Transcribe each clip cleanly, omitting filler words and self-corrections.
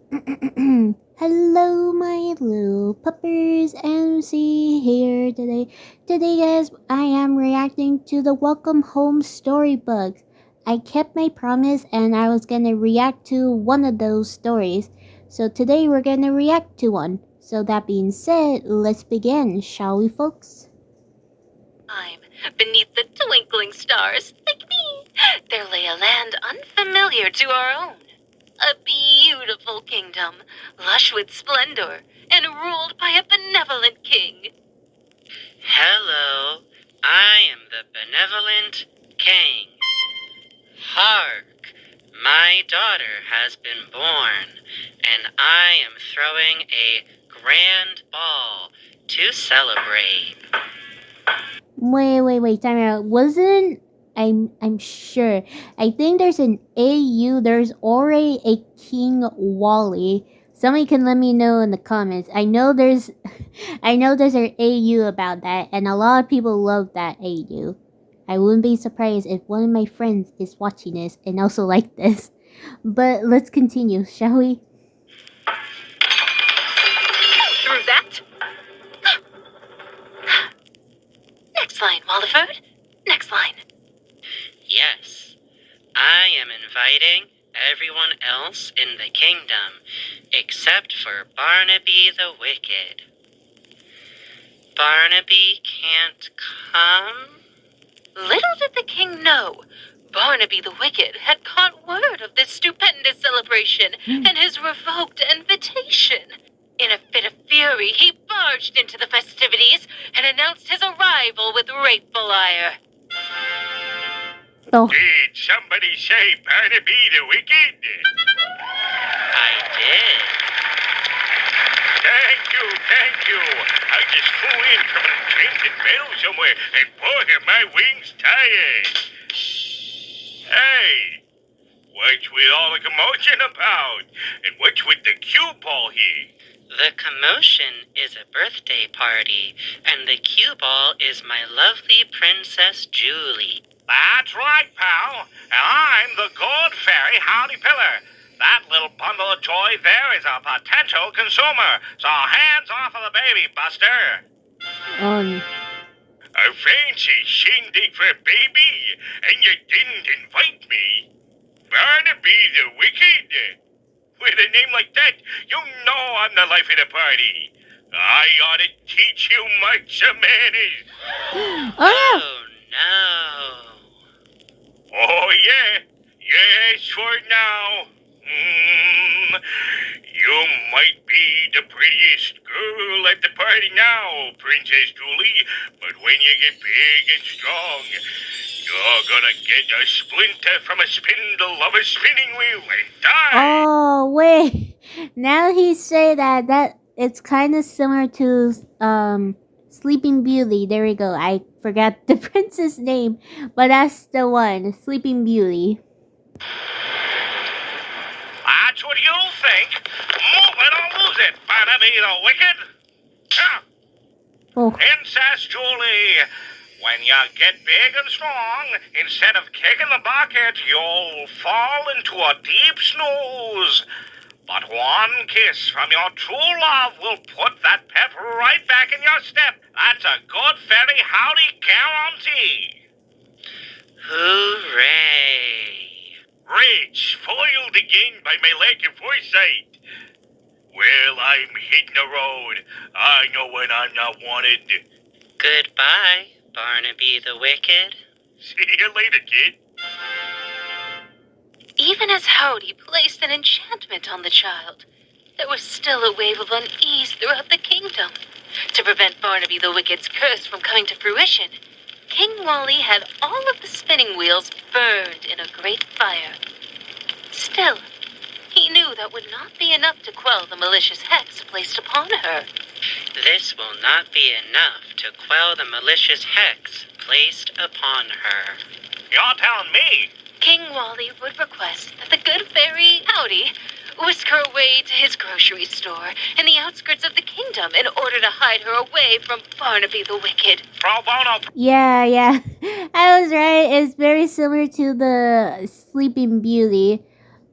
Hello, my little puppers. MC here today. Today, guys, I am reacting to the Welcome Home storybook. I kept my promise and I was gonna react to one of those stories. So today we're gonna react to one. So that being said, let's begin, shall we, folks? Time, beneath the twinkling stars, like me, there lay a land unfamiliar to our own. A beautiful kingdom, lush with splendor, and ruled by a benevolent king. Hello, I am the benevolent king. Hark, my daughter has been born, and I am throwing a grand ball to celebrate. Wait, time out. Wasn't I'm sure. I think there's an AU. There's already a King Wally. Somebody can let me know in the comments. I know there's an AU about that, and a lot of people love that AU. I wouldn't be surprised if one of my friends is watching this and also like this. But let's continue, shall we? Through that? Next line, Waliford. Next line. Yes, I am inviting everyone else in the kingdom except for Barnaby the Wicked. Barnaby can't come? Little did the king know, Barnaby the Wicked had caught word of this stupendous celebration and his revoked invitation. In a fit of fury, he barged into the festivities and announced his arrival with grateful ire. Oh. Did somebody say Barnaby the Wicked? I did. Thank you. I just flew in from a Trenton Bell somewhere, and boy, are my wings tired. Hey, what's with all the commotion about? And what's with the cue ball here? The commotion is a birthday party, and the cue ball is my lovely Princess Julie. That's right, pal. And I'm the good fairy Howdy Pillar. That little bundle of joy there is a potential consumer. So hands off of the baby, Buster. A fancy shindig for a baby, and you didn't invite me. Barnaby the Wicked. With a name like that, you know I'm the life of the party. I ought to teach you much manners. Oh, no. Oh, yeah. Yes, for now. You might be the prettiest girl at the party now, Princess Julie, but when you get big and strong, you're gonna get a splinter from a spindle of a spinning wheel and die. Oh, wait. Now he say that it's kind of similar to Sleeping Beauty. There we go. I forgot the princess name, but that's the one, Sleeping Beauty. That's what you think. Move it or lose it, Barnaby the Wicked. Oh. Princess Julie, when you get big and strong, instead of kicking the bucket, you'll fall into a deep snooze. But one kiss from your true love will put that pep right back in your step. That's a good fairy howdy guarantee. Hooray. Rich, foiled again by my lack of foresight. Well, I'm hitting the road. I know when I'm not wanted. Goodbye, Barnaby the Wicked. See you later, kid. Even as Howdy placed an enchantment on the child, there was still a wave of unease throughout the kingdom. To prevent Barnaby the Wicked's curse from coming to fruition, King Wally had all of the spinning wheels burned in a great fire. Still, he knew that would not be enough to quell the malicious hex placed upon her. This will not be enough to quell the malicious hex placed upon her. You're telling me? King Wally would request that the good fairy Howdy whisk her away to his grocery store in the outskirts of the kingdom in order to hide her away from Barnaby the Wicked. Pro bono. Yeah. I was right. It's very similar to the Sleeping Beauty.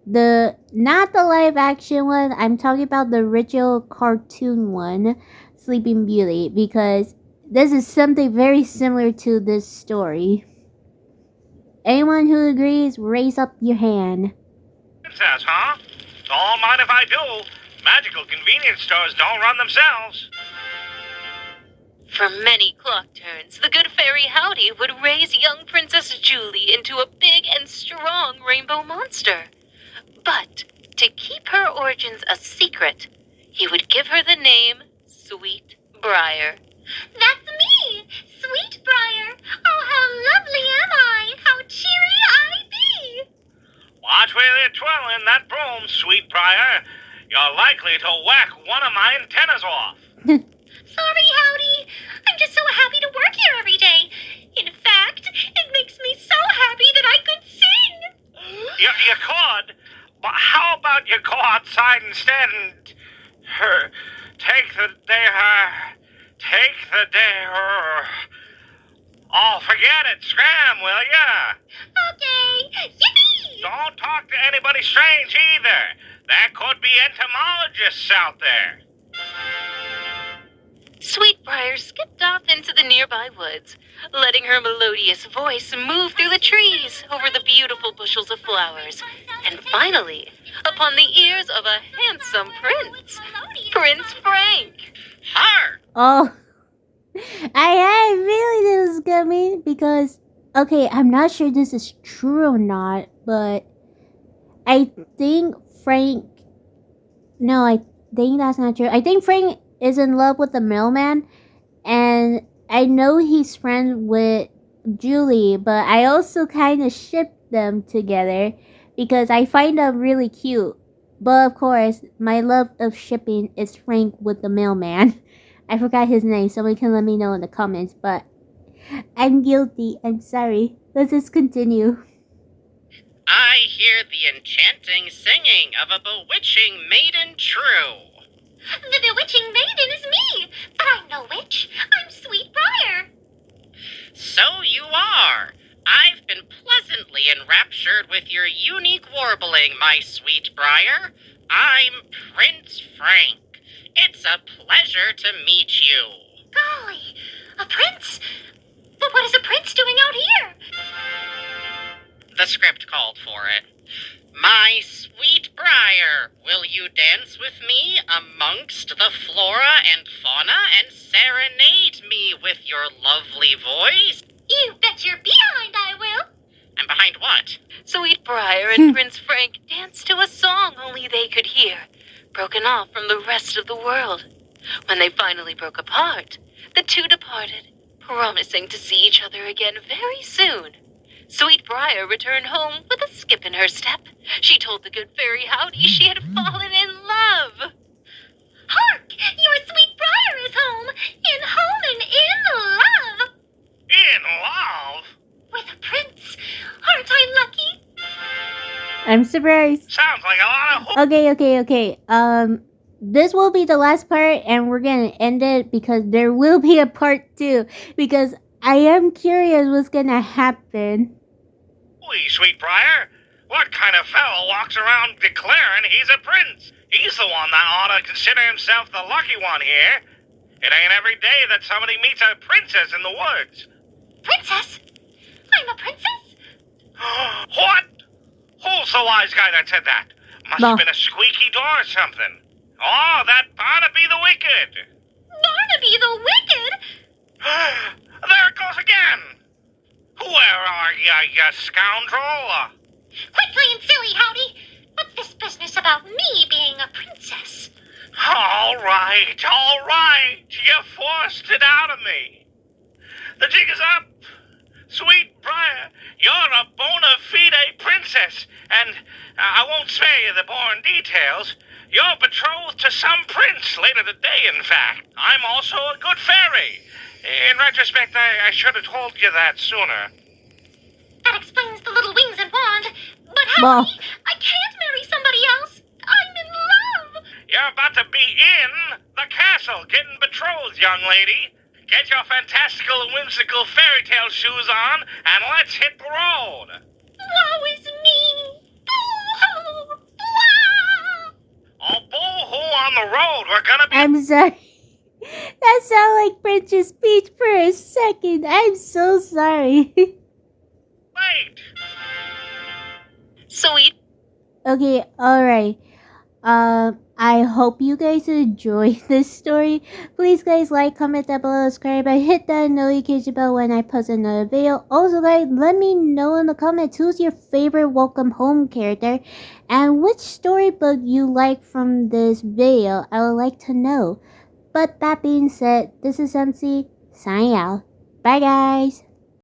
Not the live action one. I'm talking about the original cartoon one, Sleeping Beauty, because this is something very similar to this story. Anyone who agrees, raise up your hand. Princess, huh? Don't mind if I do. Magical convenience stores don't run themselves. For many clock turns, the good fairy Howdy would raise young Princess Julie into a big and strong rainbow monster. But to keep her origins a secret, he would give her the name Sweet Briar. That's me, Sweet Briar. Oh, how lovely am I! How cheery I be! Watch where you're twirling that broom, Sweet Briar. You're likely to whack one of my antennas off. Sorry, Howdy. I'm just so happy to work here every day. In fact, it makes me so happy that I could sing. You could, but how about you go outside instead and take the day. Oh, forget it. Scram, will ya? Okay. Yippee! Don't talk to anybody strange either. There could be entomologists out there. Sweetbriar skipped off into the nearby woods, letting her melodious voice move through the trees over the beautiful bushels of flowers, and finally, upon the ears of a handsome prince, Prince Frank. Har! Oh, I had a feeling this was coming because, okay, I'm not sure this is true or not, but I think Frank. No, I think that's not true. I think Frank is in love with the mailman, and I know he's friends with Julie, but I also kind of ship them together because I find them really cute. But of course, my love of shipping is Frank with the mailman. I forgot his name. Somebody can let me know in the comments, but I'm guilty. I'm sorry. Let's just continue. I hear the enchanting singing of a bewitching maiden true. The bewitching maiden is me, but I'm no witch. I'm Sweetbriar. So you are. I've been pleasantly enraptured with your unique warbling, my sweet Briar. I'm Prince Frank. It's a pleasure to meet you. Golly, a prince? But what is a prince doing out here? The script called for it. My sweet Briar, will you dance with me amongst the flora and fauna and serenade me with your lovely voice? You bet your behind I will. And behind what? Sweetbriar and Prince Frank danced to a song only they could hear, broken off from the rest of the world. When they finally broke apart, the two departed, promising to see each other again very soon. Sweetbriar returned home with a skip in her step. She told the good fairy Howdy she had fallen in love. Hark! Your Sweetbriar is home and in love. In love? With a prince. Aren't I lucky? I'm surprised. Sounds like a lot of Okay. This will be the last part, and we're gonna end it because there will be a part 2. Because I am curious what's gonna happen. Holy Sweetbriar, what kind of fellow walks around declaring he's a prince? He's the one that ought to consider himself the lucky one here. It ain't every day that somebody meets a princess in the woods. Princess? I'm a princess? What? Who's the wise guy that said that? Must have been a squeaky door or something. Oh, that Barnaby the Wicked. Barnaby the Wicked? There it goes again. Where are you scoundrel? Quit playing silly, Howdy. What's this business about me being a princess? All right. You forced it out of me. The jig is up. Sweetbriar, you're a bona fide princess, and I won't spare you the boring details. You're betrothed to some prince later today, in fact. I'm also a good fairy. In retrospect, I should have told you that sooner. That explains the little wings and wand. But Howdy, I can't marry somebody else. I'm in love. You're about to be in the castle, getting betrothed, young lady. Get your fantastical and whimsical fairytale shoes on, and let's hit the road. Woe is me. Boo-hoo. road. We're gonna be... I'm sorry. That sounded like Princess Peach for a second. I'm so sorry. late. Sweet. Okay, alright. I hope you guys enjoyed this story. Please guys like, comment down below, subscribe, and hit that notification bell when I post another video. Also guys, let me know in the comments who's your favorite welcome home character and which storybook you like from this video. I would like to know. But that being said, this is MC signing out. Bye guys!